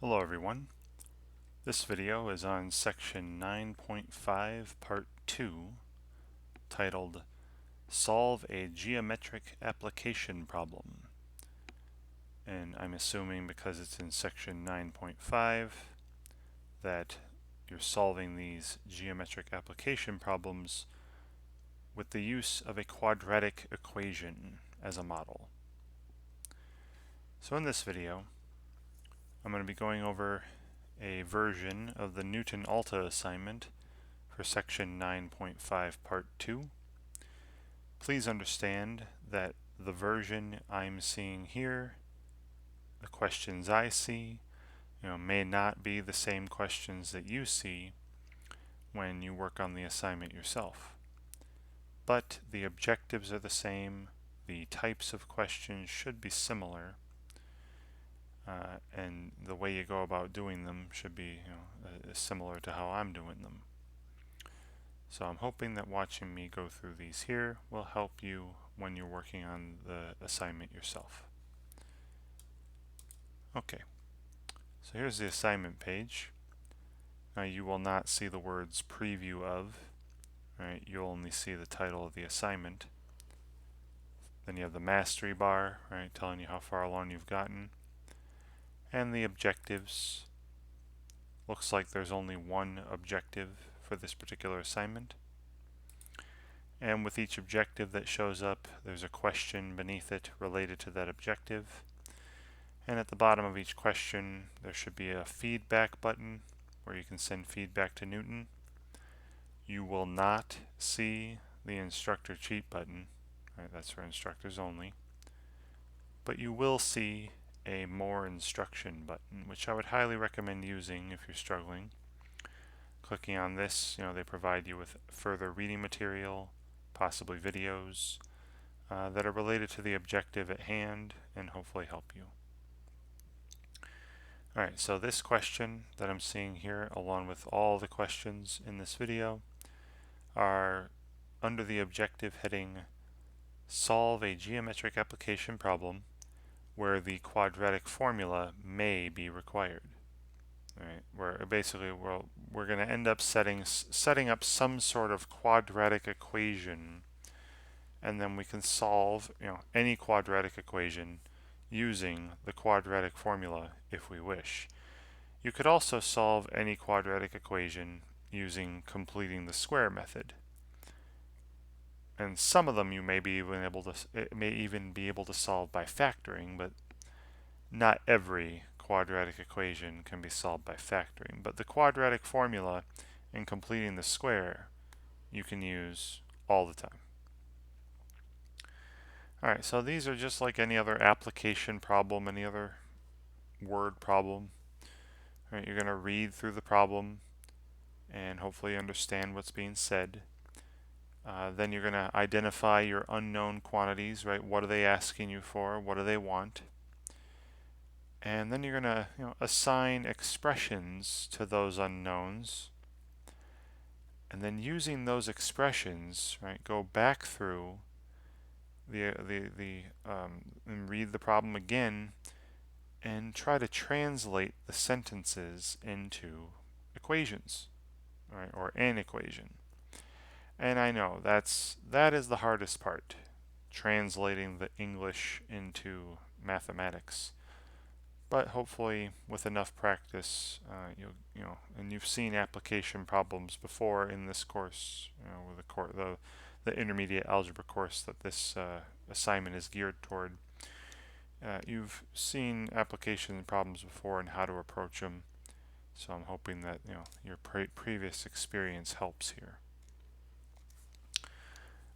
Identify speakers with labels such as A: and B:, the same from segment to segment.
A: Hello everyone. This video is on section 9.5 part 2 titled Solve a Geometric Application Problem. And I'm assuming because it's in section 9.5 that you're solving these geometric application problems with the use of a quadratic equation as a model. So in this video I'm going to be going over a version of the Knewton Alta assignment for section 9.5 part 2. Please understand that the version I'm seeing here, the questions I see, may not be the same questions that you see when you work on the assignment yourself. But the objectives are the same, the types of questions should be similar, and the way you go about doing them should be similar to how I'm doing them. So I'm hoping that watching me go through these here will help you when you're working on the assignment yourself. Okay, so here's the assignment page. Now you will not see the words preview of, right? You'll only see the title of the assignment. Then you have the mastery bar, right, telling you how far along you've gotten. And the objectives. Looks like there's only one objective for this particular assignment. And with each objective that shows up, there's a question beneath it related to that objective. And at the bottom of each question, there should be a feedback button where you can send feedback to Knewton. You will not see the instructor cheat button, right? That's for instructors only. But you will see a more instruction button, which I would highly recommend using if you're struggling. Clicking on this, they provide you with further reading material, possibly videos that are related to the objective at hand and hopefully help you. Alright, so this question that I'm seeing here, along with all the questions in this video, are under the objective heading Solve a Geometric Application Problem where the quadratic formula may be required. Right, where basically we're going to end up setting up some sort of quadratic equation, and then we can solve any quadratic equation using the quadratic formula if we wish. You could also solve any quadratic equation using completing the square method. And some of them you may even be able to solve by factoring, but not every quadratic equation can be solved by factoring. But the quadratic formula and completing the square you can use all the time. Alright, so these are just like any other application problem, any other word problem. Right, you're going to read through the problem and hopefully understand what's being said. Then you're going to identify your unknown quantities, right? What are they asking you for? What do they want? And then you're going to assign expressions to those unknowns. And then using those expressions, right, go back through and read the problem again and try to translate the sentences into equations, right, or an equation. And I know that is the hardest part, translating the English into mathematics. But hopefully, with enough practice, and you've seen application problems before in this course, with the intermediate algebra course that this assignment is geared toward. You've seen application problems before and how to approach them. So I'm hoping that your previous experience helps here.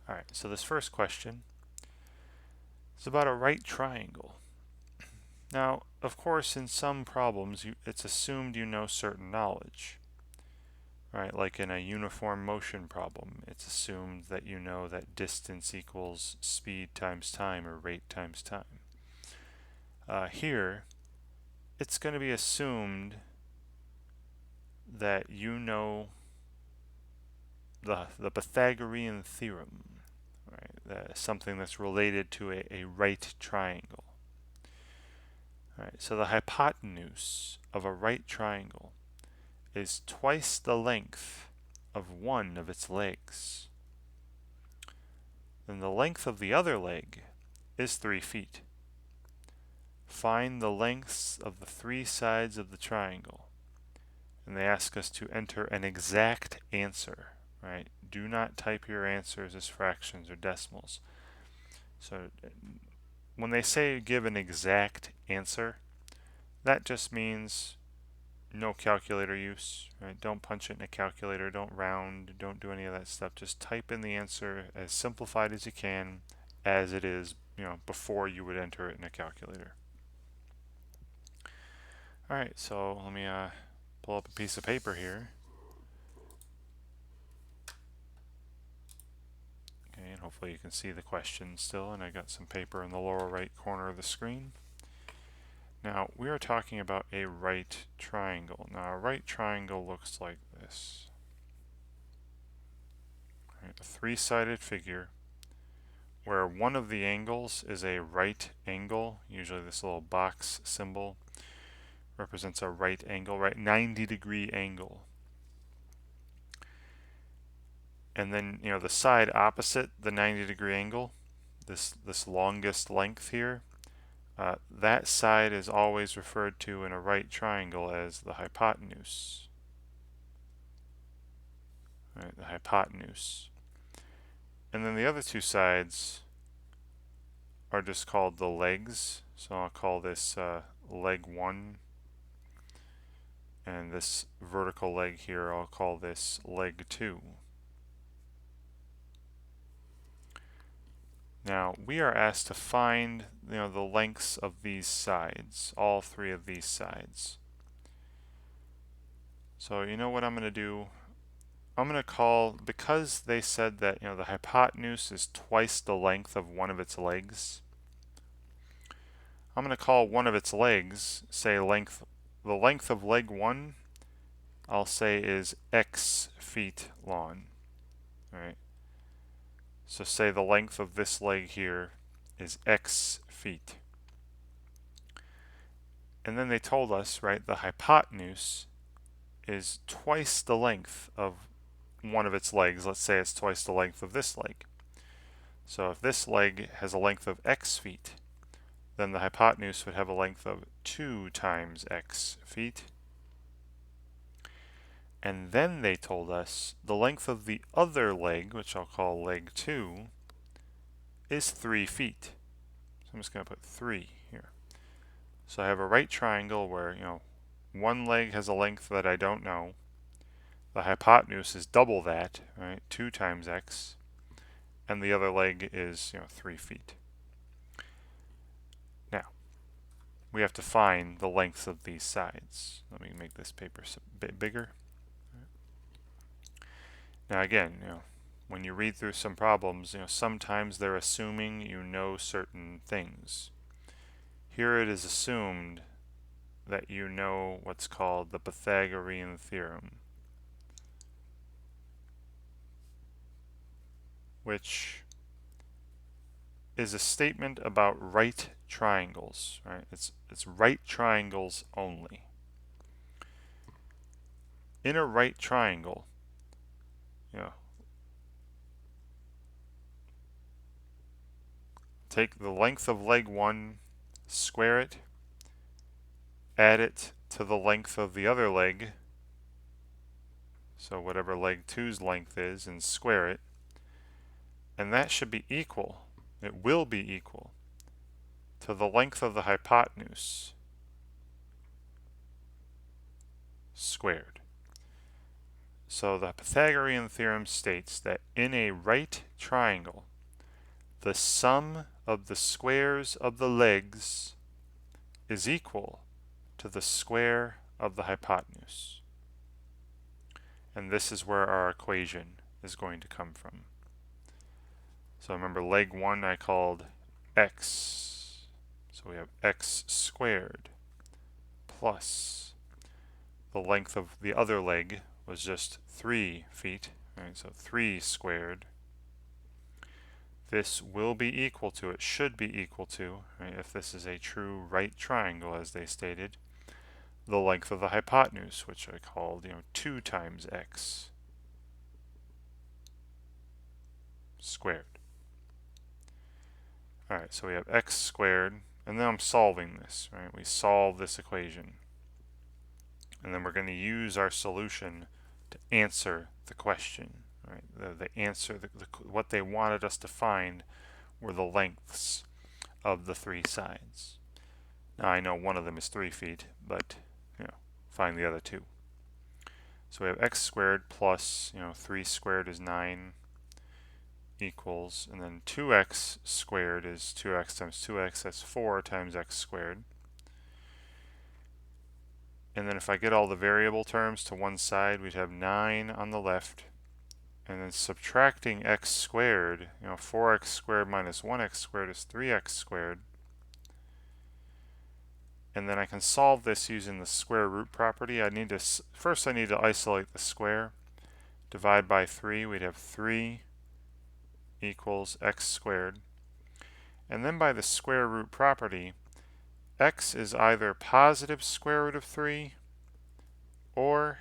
A: All right. So this first question is about a right triangle. Now, of course, in some problems, it's assumed you know certain knowledge, right? Like in a uniform motion problem, it's assumed that you know that distance equals speed times time or rate times time. Here, it's going to be assumed that you know the Pythagorean theorem, right? Something that's related to a right triangle. Alright, so the hypotenuse of a right triangle is twice the length of one of its legs. Then the length of the other leg is 3 feet. Find the lengths of the 3 sides of the triangle. And they ask us to enter an exact answer, right? Do not type your answers as fractions or decimals. So when they say give an exact answer, that just means no calculator use, right? Don't punch it in a calculator, don't round, don't do any of that stuff. Just type in the answer as simplified as you can, as it is, before you would enter it in a calculator. Alright, so let me pull up a piece of paper here. Okay, and hopefully you can see the question still, and I got some paper in the lower right corner of the screen. Now, we are talking about a right triangle. Now, a right triangle looks like this. Right, a 3-sided figure where one of the angles is a right angle. Usually this little box symbol represents a right angle, right? 90-degree angle. And then, the side opposite the 90-degree angle, this longest length here, that side is always referred to in a right triangle as the hypotenuse. Right, the hypotenuse. And then the other 2 sides are just called the legs. So I'll call this leg 1. And this vertical leg here, I'll call this leg 2. Now, we are asked to find the lengths of these sides, all 3 of these sides. So you know what I'm going to do? I'm going to call, because they said that the hypotenuse is twice the length of one of its legs, I'm going to call one of its legs, say the length of leg 1, I'll say is x feet long. Alright. So say the length of this leg here is x feet. And then they told us, right, the hypotenuse is twice the length of one of its legs. Let's say it's twice the length of this leg. So if this leg has a length of x feet, then the hypotenuse would have a length of 2 times x feet. And then they told us the length of the other leg, which I'll call leg 2, is 3 feet. So I'm just going to put 3 here. So I have a right triangle where, one leg has a length that I don't know. The hypotenuse is double that, right? 2 times x. And the other leg is, 3 feet. Now, we have to find the lengths of these sides. Let me make this paper a bit bigger. Now again, when you read through some problems, sometimes they're assuming you know certain things. Here it is assumed that you know what's called the Pythagorean theorem, which is a statement about right triangles, right? It's right triangles only. In a right triangle, take the length of leg 1, square it, add it to the length of the other leg, so whatever leg 2's length is, and square it, and that should be equal, it will be equal, to the length of the hypotenuse squared. So the Pythagorean theorem states that in a right triangle, the sum of the squares of the legs is equal to the square of the hypotenuse. And this is where our equation is going to come from. So remember, leg 1 I called x. So we have x squared plus the length of the other leg was just 3 feet. Right? So 3 squared. this will be equal to, it should be equal to, right, if this is a true right triangle as they stated, the length of the hypotenuse, which I called, 2 times x squared. Alright, so we have x squared, and then I'm solving this, right? We solve this equation. And then we're going to use our solution to answer the question, right? The answer, what they wanted us to find were the lengths of the 3 sides. Now I know one of them is 3 feet, but, find the other 2. So we have x squared plus, 3 squared is 9 equals, and then 2x squared is 2x times 2x, that's 4 times x squared. And then if I get all the variable terms to one side, we'd have 9 on the left, and then subtracting x squared, 4x squared minus 1x squared is 3x squared. And then I can solve this using the square root property. First I need to isolate the square. Divide by 3, we'd have 3 equals x squared. And then by the square root property, x is either positive square root of 3 or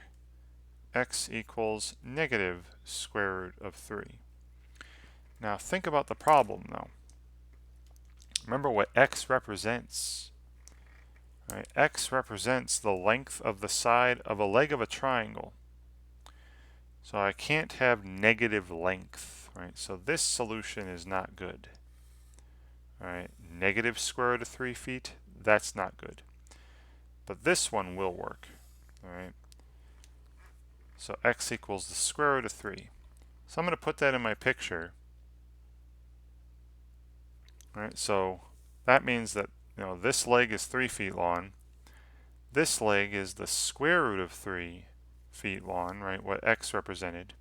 A: x equals negative square root of 3. Now think about the problem though. Remember what x represents. Right? X represents the length of the side of a leg of a triangle. So I can't have negative length, right? So this solution is not good. All right, negative square root of 3 feet, that's not good. But this one will work, all right? So x equals the square root of 3. So I'm going to put that in my picture. All right, so that means that, this leg is 3 feet long. This leg is the square root of 3 feet long, right, what x represented.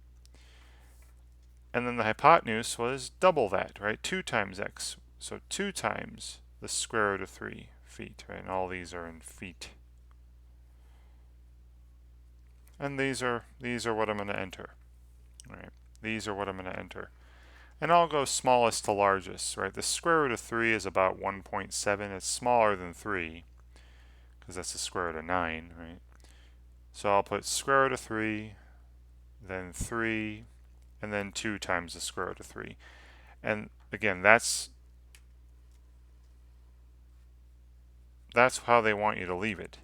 A: And then the hypotenuse was double that, right, 2 times x. So 2 times the square root of 3 feet, right, and all these are in feet. And these are what I'm going to enter, right, these are what I'm going to enter. And I'll go smallest to largest, right, the square root of 3 is about 1.7, it's smaller than 3, because that's the square root of 9, right? So I'll put square root of 3, then 3, and then 2 times the square root of 3. And again, that's how they want you to leave it.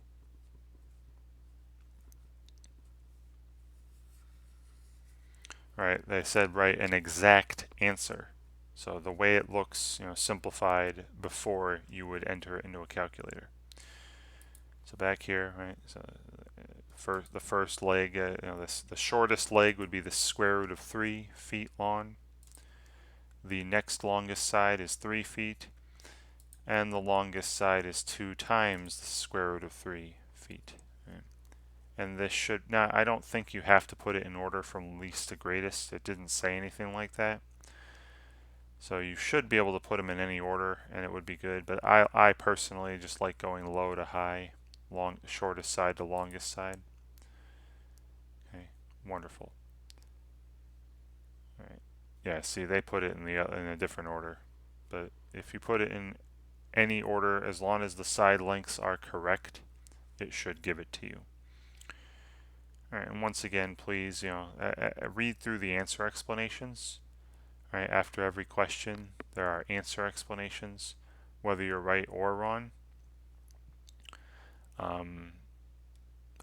A: Right, they said write an exact answer. So the way it looks, simplified before you would enter it into a calculator. So back here, right, so the first leg, the shortest leg would be the square root of 3 feet long. The next longest side is 3 feet, and the longest side is 2 times the square root of 3 feet. Right? And this should, now I don't think you have to put it in order from least to greatest. It didn't say anything like that. So you should be able to put them in any order and it would be good, but I personally just like going low to high, shortest side to longest side. Okay, wonderful. All right. Yeah, see, they put it in a different order, but if you put it in any order, as long as the side lengths are correct, it should give it to you. All right, and once again, please, read through the answer explanations. All right, after every question, there are answer explanations, whether you're right or wrong.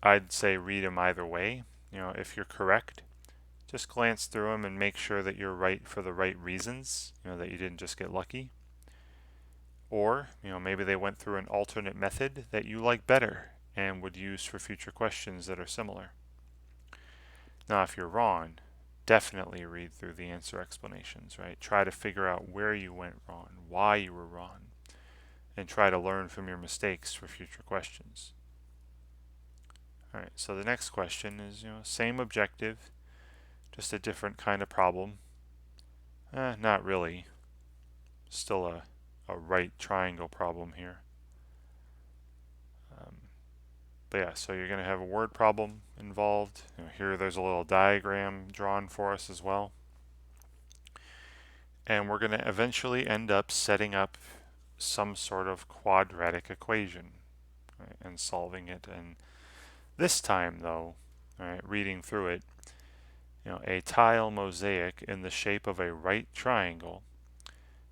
A: I'd say read them either way. If you're correct, just glance through them and make sure that you're right for the right reasons, that you didn't just get lucky. Or, maybe they went through an alternate method that you like better and would use for future questions that are similar. Now, if you're wrong, definitely read through the answer explanations, right? Try to figure out where you went wrong, why you were wrong, and try to learn from your mistakes for future questions. All right, so the next question is, same objective, just a different kind of problem. Not really. Still a right triangle problem here. But yeah, so you're going to have a word problem involved. Here there's a little diagram drawn for us as well. And we're going to eventually end up setting up some sort of quadratic equation, right, and solving it. And this time, though, right, reading through it, a tile mosaic in the shape of a right triangle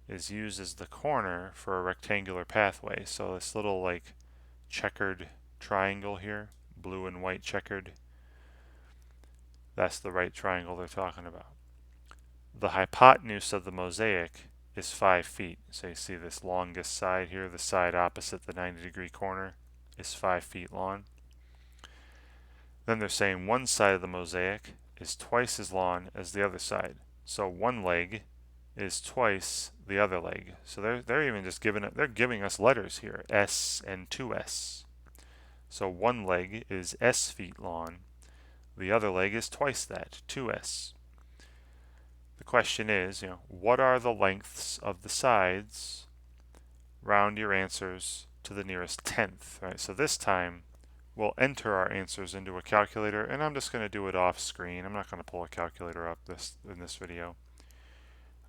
A: is used as the corner for a rectangular pathway. So this little like checkered triangle here, blue and white checkered, that's the right triangle they're talking about. The hypotenuse of the mosaic is 5 feet. So you see this longest side here, the side opposite the 90-degree corner, is 5 feet long. Then they're saying one side of the mosaic is twice as long as the other side. So one leg is twice the other leg. So they're even just giving us letters here, S and 2S. So one leg is S feet long. The other leg is twice that, 2S. The question is, what are the lengths of the sides? Round your answers to the nearest tenth, right? So this time we'll enter our answers into a calculator, and I'm just going to do it off screen. I'm not going to pull a calculator up in this video.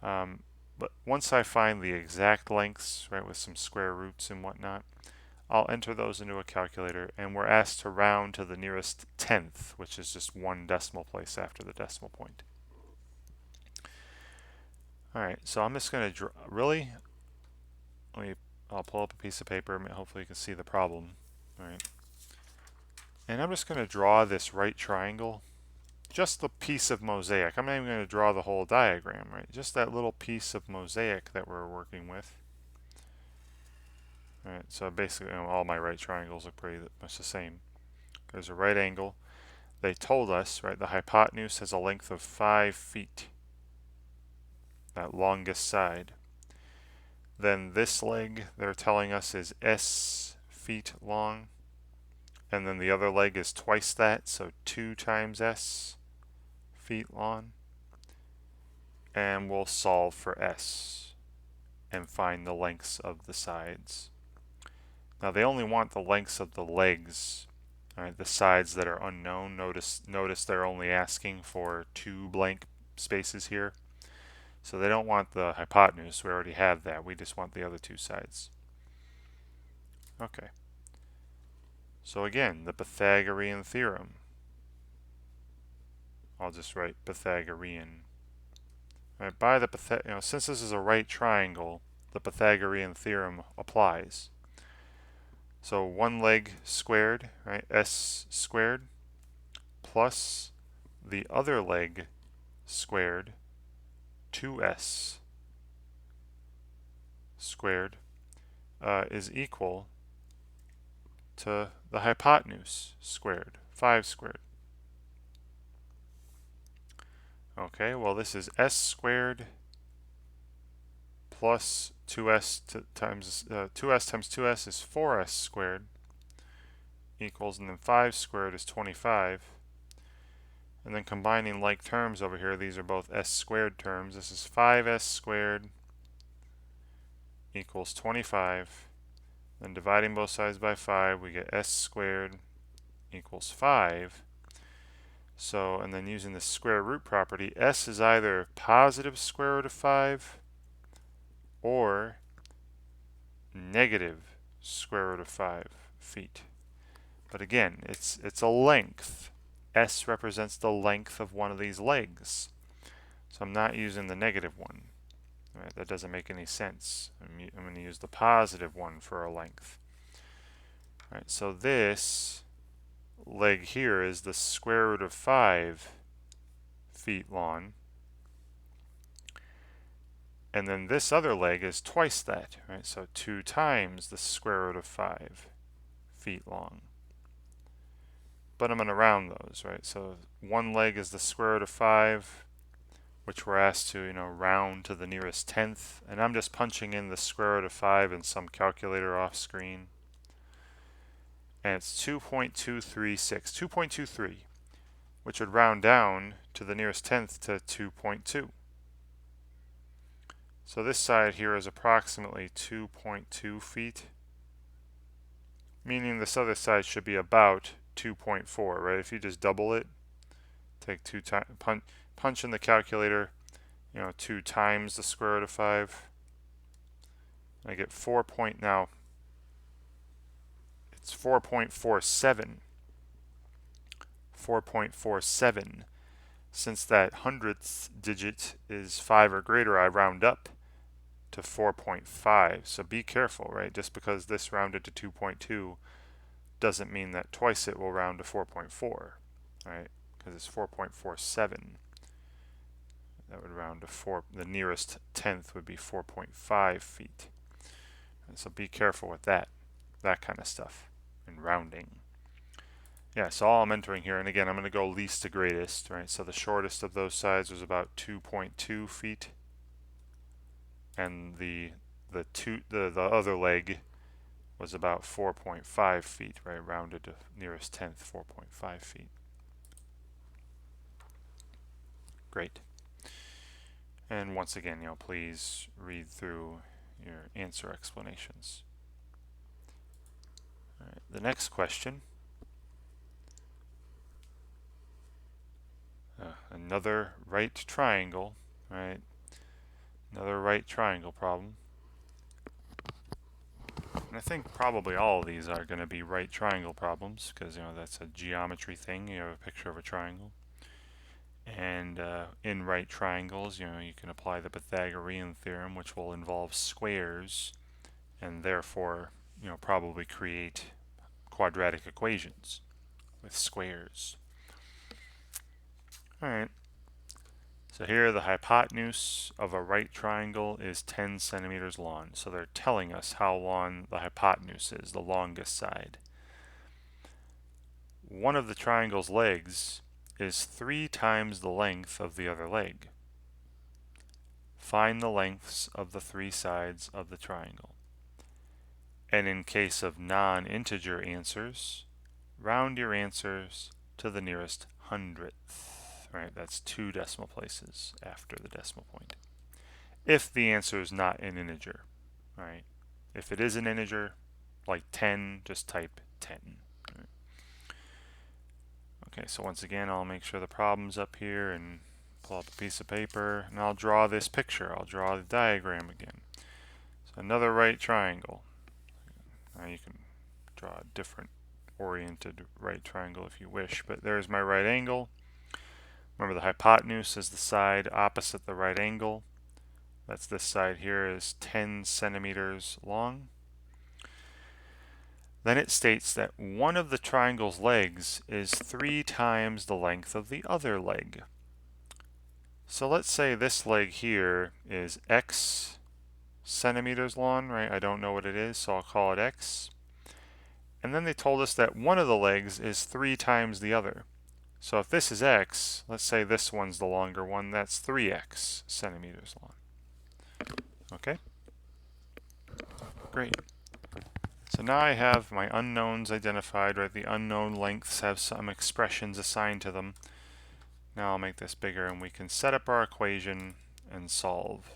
A: But once I find the exact lengths, right, with some square roots and whatnot, I'll enter those into a calculator, and we're asked to round to the nearest tenth, which is just one decimal place after the decimal point. Alright, so I'm just going to I'll pull up a piece of paper, and hopefully you can see the problem. Alright. And I'm just going to draw this right triangle, just the piece of mosaic. I'm not even going to draw the whole diagram, right? Just that little piece of mosaic that we're working with. Alright, so basically all my right triangles look pretty much the same. There's a right angle. They told us, right, the hypotenuse has a length of 5 feet. That longest side. Then this leg, they're telling us, is S feet long. And then the other leg is twice that, so 2 times S feet long. And we'll solve for S and find the lengths of the sides. Now they only want the lengths of the legs, right, the sides that are unknown. Notice they're only asking for 2 blank spaces here. So they don't want the hypotenuse. We already have that. We just want the other 2 sides. Okay. So again, the Pythagorean theorem. I'll just write Pythagorean. Right, by the since this is a right triangle, the Pythagorean theorem applies. So one leg squared, right, S squared, plus the other leg squared, 2S squared, is equal to the hypotenuse squared, 5 squared. Okay, well this is S squared plus 2S times 2S times 2S is 4S squared equals, and then 5 squared is 25. And then combining like terms over here, these are both S squared terms. This is 5S squared equals 25. Then dividing both sides by 5, we get S squared equals 5. So, and then using the square root property, S is either positive square root of 5 or negative square root of 5 feet. But again, it's a length. S represents the length of one of these legs. So I'm not using the negative one. Right, that doesn't make any sense. I'm going to use the positive one for a length. Right, so this leg here is the square root of 5 feet long. And then this other leg is twice that, right? So 2 times the square root of 5 feet long. But I'm going to round those, right? So one leg is the square root of 5, which we're asked to, round to the nearest tenth. And I'm just punching in the square root of 5 in some calculator off screen. And it's 2.236, 2.23, which would round down to the nearest tenth to 2.2. So this side here is approximately 2.2 feet, meaning this other side should be about 2.4, right? If you just double it, take punch in the calculator, 2 times the square root of 5. I get 4 point, now it's 4.47. 4.47. Since that hundredth digit is 5 or greater, I round up to 4.5. So be careful, right? Just because this rounded to 2.2 doesn't mean that twice it will round to 4.4, right? Because it's 4.47. That would round to 4. The nearest tenth would be 4.5 feet. And so be careful with that kind of stuff in rounding. Yeah, so all I'm entering here, and again, I'm going to go least to greatest, right? So the shortest of those sides was about 2.2 feet, and the other leg was about 4.5 feet, right? Rounded to nearest tenth, 4.5 feet. Great. And once again, please read through your answer explanations. All right, the next question. Another right triangle, right? Another right triangle problem. And I think probably all of these are going to be right triangle problems because, that's a geometry thing. You have a picture of a triangle. And in right triangles, you can apply the Pythagorean theorem, which will involve squares and therefore, probably create quadratic equations with squares. All right. So here the hypotenuse of a right triangle is 10 centimeters long. So they're telling us how long the hypotenuse is, the longest side. One of the triangle's legs is 3 times the length of the other leg. Find the lengths of the 3 sides of the triangle. And in case of non-integer answers, round your answers to the nearest hundredth. Right, that's 2 decimal places after the decimal point. If the answer is not an integer, right? If it is an integer, like 10, just type 10. Right? Okay, so once again, I'll make sure the problem's up here and pull up a piece of paper, and I'll draw this picture. I'll draw the diagram again. So another right triangle. Now you can draw a different oriented right triangle if you wish, but there's my right angle. Remember, the hypotenuse is the side opposite the right angle. That's this side here is 10 centimeters long. Then it states that one of the triangle's legs is 3 times the length of the other leg. So let's say this leg here is x centimeters long, right? I don't know what it is, so I'll call it x. And then they told us that one of the legs is 3 times the other. So if this is x, let's say this one's the longer one, that's 3x centimeters long. Okay? Great. So now I have my unknowns identified, right? The unknown lengths have some expressions assigned to them. Now I'll make this bigger and we can set up our equation and solve.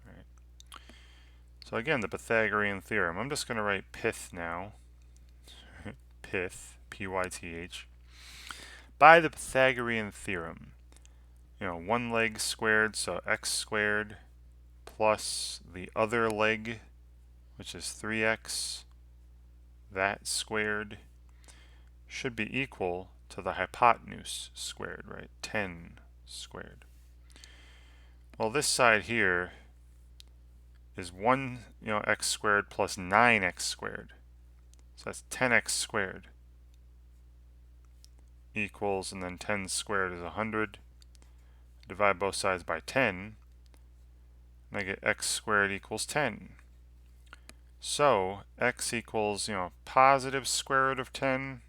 A: Right. So again, the Pythagorean theorem. I'm just going to write pith now. Pith, P-Y-T-H. By the Pythagorean theorem, one leg squared, so x squared, plus the other leg, which is 3x, that squared, should be equal to the hypotenuse squared, right? 10 squared. Well, this side here is 1, x squared plus 9x squared. So that's 10x squared. Equals, and then 10 squared is 100. Divide both sides by 10, and I get x squared equals 10. So x equals, positive square root of 10,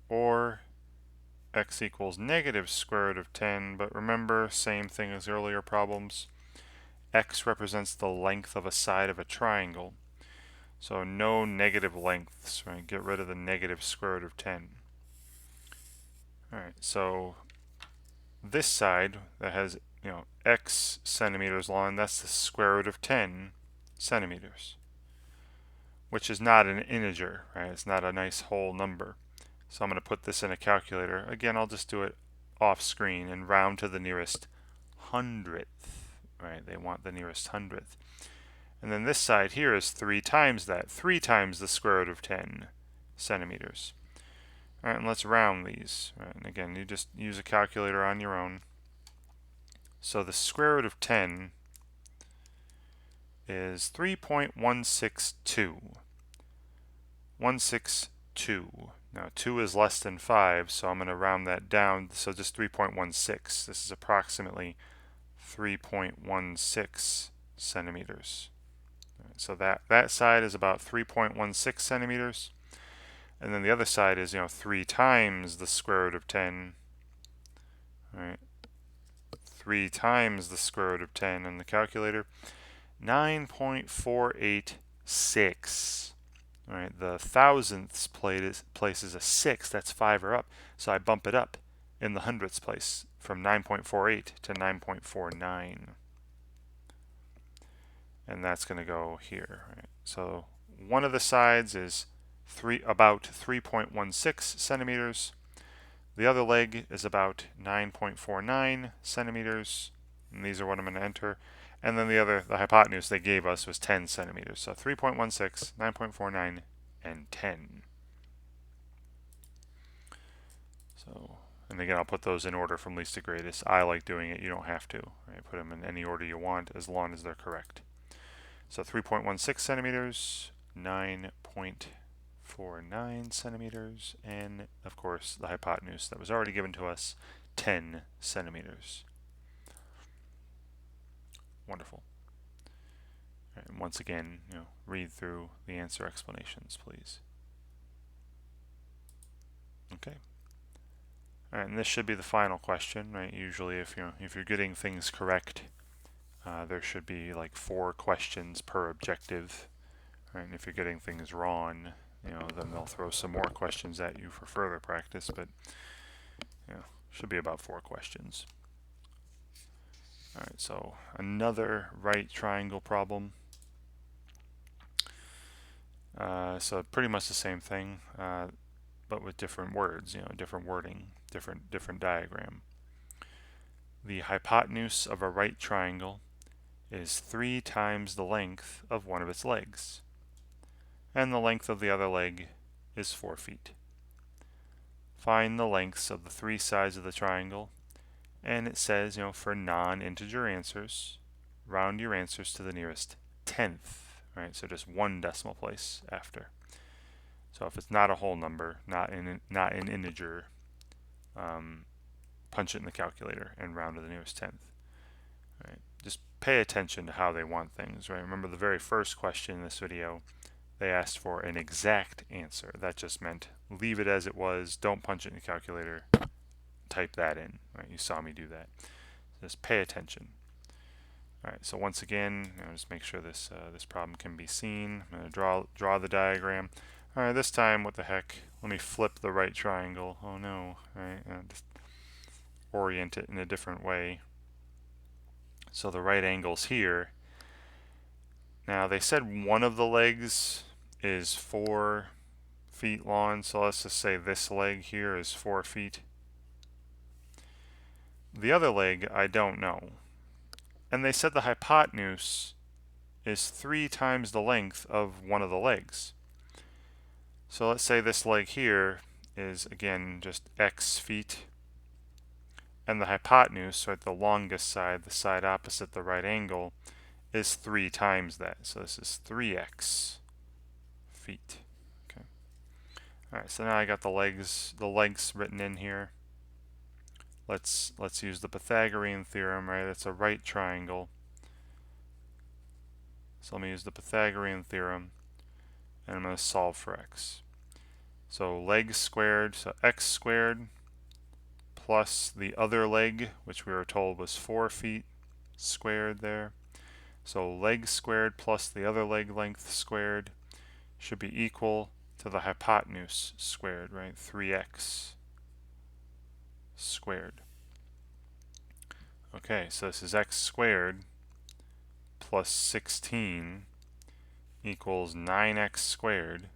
A: or x equals negative square root of 10. But remember, same thing as earlier problems. X represents the length of a side of a triangle. So no negative lengths, right? Get rid of the negative square root of 10. Alright, so this side that has, x centimeters long, that's the square root of 10 centimeters, which is not an integer, right? It's not a nice whole number. So I'm going to put this in a calculator. Again, I'll just do it off screen and round to the nearest hundredth, right? They want the nearest hundredth. And then this side here is 3 times that, 3 times the square root of 10 centimeters. All right, and let's round these. All right, and again, you just use a calculator on your own. So the square root of 10 is 3.162. 162. Now 2 is less than 5, so I'm going to round that down, so just 3.16. This is approximately 3.16 centimeters. So that side is about 3.16 centimeters. And then the other side is, 3 times the square root of 10. Right? 3 times the square root of 10 on the calculator. 9.486. All right, the thousandths place is a 6. That's 5 or up. So I bump it up in the hundredths place from 9.48 to 9.49. And that's going to go here. Right? So one of the sides is about 3.16 centimeters. The other leg is about 9.49 centimeters. And these are what I'm going to enter. And then the hypotenuse they gave us was 10 centimeters. So 3.16, 9.49, and 10. So, and again, I'll put those in order from least to greatest. I like doing it. You don't have to. Right? Put them in any order you want as long as they're correct. So 3.16 centimeters, 9.49 centimeters, and of course the hypotenuse that was already given to us, 10 centimeters. Wonderful. And once again, read through the answer explanations, please. Okay. All right, and this should be the final question, right? Usually, if you're getting things correct, there should be like 4 questions per objective. Right? And if you're getting things wrong, then they'll throw some more questions at you for further practice. But should be about 4 questions. All right, so another right triangle problem. So pretty much the same thing, but with different words, different wording, different diagram. The hypotenuse of a right triangle is 3 times the length of one of its legs, and the length of the other leg is 4 feet. Find the lengths of the 3 sides of the triangle, and it says, for non-integer answers, round your answers to the nearest tenth, right? So just 1 decimal place after. So if it's not a whole number, not an integer, punch it in the calculator and round to the nearest tenth. Right? Just pay attention to how they want things. Right? Remember the very first question in this video, they asked for an exact answer. That just meant leave it as it was, don't punch it in the calculator, type that in. Right? You saw me do that. Just pay attention. All right. So once again, just make sure this problem can be seen. I'm going to draw the diagram. All right. This time, what the heck? Let me flip the right triangle. Oh no! All right. Just orient it in a different way. So the right angle's here. Now they said one of the legs is 4 feet long, so let's just say this leg here is 4 feet. The other leg, I don't know. And they said the hypotenuse is 3 times the length of one of the legs. So let's say this leg here is, again, just x feet. And the hypotenuse, right, the longest side, the side opposite the right angle, is 3 times that. So this is 3x feet. Okay. All right, so now I got the legs written in here. Let's use the Pythagorean theorem, right? It's a right triangle. So let me use the Pythagorean theorem, and I'm going to solve for x. So legs squared, so x squared plus the other leg, which we were told was 4 feet squared there. So leg squared plus the other leg length squared should be equal to the hypotenuse squared, right? 3x squared. Okay, so this is x squared plus 16 equals 9x squared.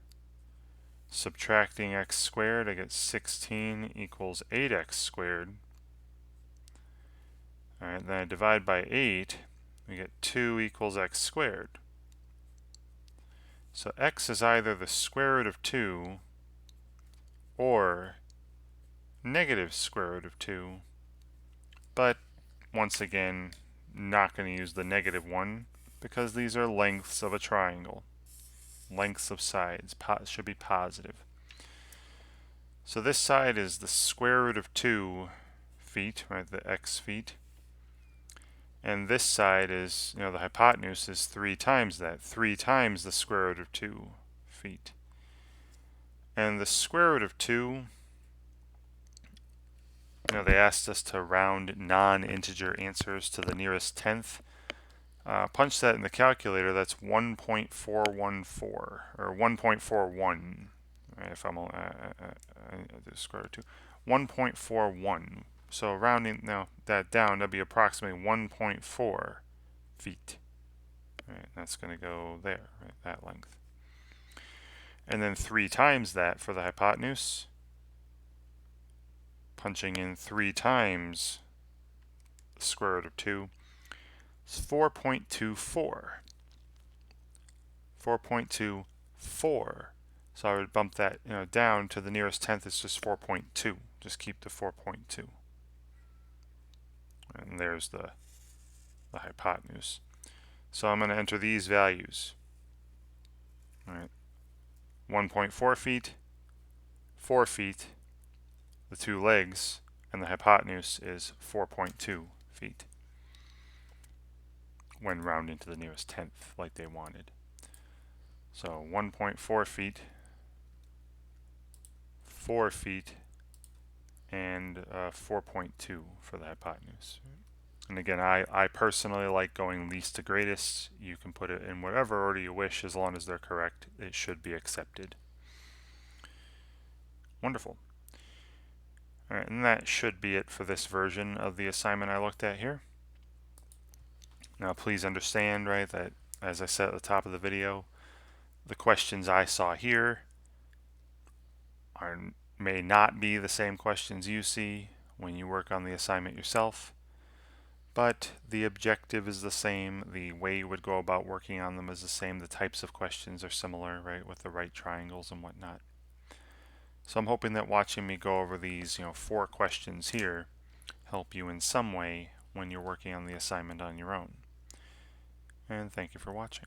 A: Subtracting x squared, I get 16 equals 8x squared. Alright, then I divide by 8, we get 2 equals x squared. So x is either the square root of 2 or negative square root of 2, but once again, not going to use the negative one because these are lengths of a triangle. Lengths of sides should be positive. So this side is the square root of 2 feet, right, the x feet. And this side is, the hypotenuse is 3 times that, 3 times the square root of 2 feet. And the square root of 2, they asked us to round non-integer answers to the nearest tenth. Punch that in the calculator, that's 1.414, or 1.41. Right, if I'm the square root of 2, 1.41. So rounding that down, that'd be approximately 1.4 feet. Right, that's going to go there, right, that length. And then 3 times that for the hypotenuse. Punching in 3 times the square root of 2. It's 4.24. 4.24. So I would bump that down to the nearest tenth. It's just 4.2. Just keep the 4.2. And there's the hypotenuse. So I'm going to enter these values. All right, 1.4 feet, 4 feet, the 2 legs, and the hypotenuse is 4.2 feet when rounding to the nearest tenth like they wanted. So 1.4 feet, 4 feet, and 4.2 for the hypotenuse. And again, I personally like going least to greatest. You can put it in whatever order you wish, as long as they're correct. It should be accepted. Wonderful. All right, and that should be it for this version of the assignment I looked at here. Now please understand, right, that as I said at the top of the video, the questions I saw here may not be the same questions you see when you work on the assignment yourself, but the objective is the same, the way you would go about working on them is the same, the types of questions are similar, right, with the right triangles and whatnot. So I'm hoping that watching me go over these 4 questions here help you in some way when you're working on the assignment on your own. And thank you for watching.